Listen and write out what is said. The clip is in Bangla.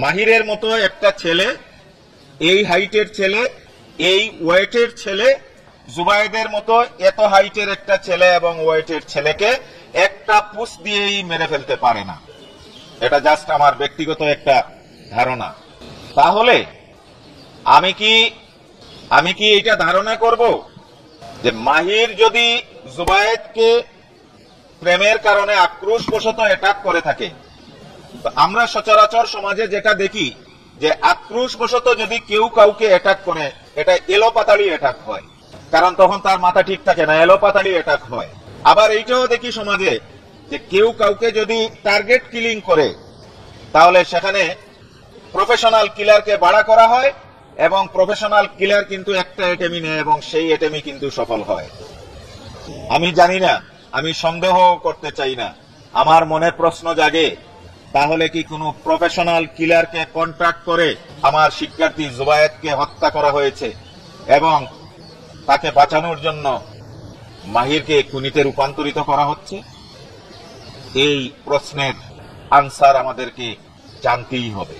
মাহিরের মতো একটা ছেলে, এই হাইটের ছেলে, এই ওয়েটের ছেলে, জুবায়েদের মতো এত হাইটের একটা ছেলে এবং ওয়েটের ছেলেকে একটা পুশ দিয়েই মেরে ফেলতে পারে না। এটা জাস্ট আমার ব্যক্তিগত একটা ধারণা। তাহলে আমি কি এটা ধারণা করব যে মাহির যদি জুবায়েদকে প্রেমের কারণে আক্রোশবশত অ্যাটাক করে থাকে, তো আমরা সচরাচর সমাজে যেটা দেখি যে আক্রোশবশত যদি কেউ কাউকে অ্যাটাক করে, এটা এলোপাতাড়ি অ্যাটাক হয়, কারণ তখন তার মাথা ঠিক থাকে না, এলোপাতাড়ি অ্যাটাক হয়। আবার এইটাও দেখি সমাজে যে কেউ কাউকে যদি টার্গেট কিলিং করে, তাহলে সেখানে প্রফেশনাল কিলারকে বাড়া করা হয় এবং প্রফেশনাল কিলার কিন্তু একটা এটেমি নেয় এবং সেই এটেমি কিন্তু সফল হয়। আমি জানি না, আমি সন্দেহ করতে চাই না, আমার মনে প্রশ্ন জাগে, তাহলে কি কোনো প্রফেশনাল কিলারকে কন্ট্রাক্ট করে আমার শিক্ষার্থী জুবায়েদকে হত্যা করা হয়েছে এবং তাকে বাঁচানোর জন্য মাহিরকে খুনিতে রূপান্তরিত করা হচ্ছে? এই প্রশ্নের আনসার আমাদেরকে জানতেই হবে।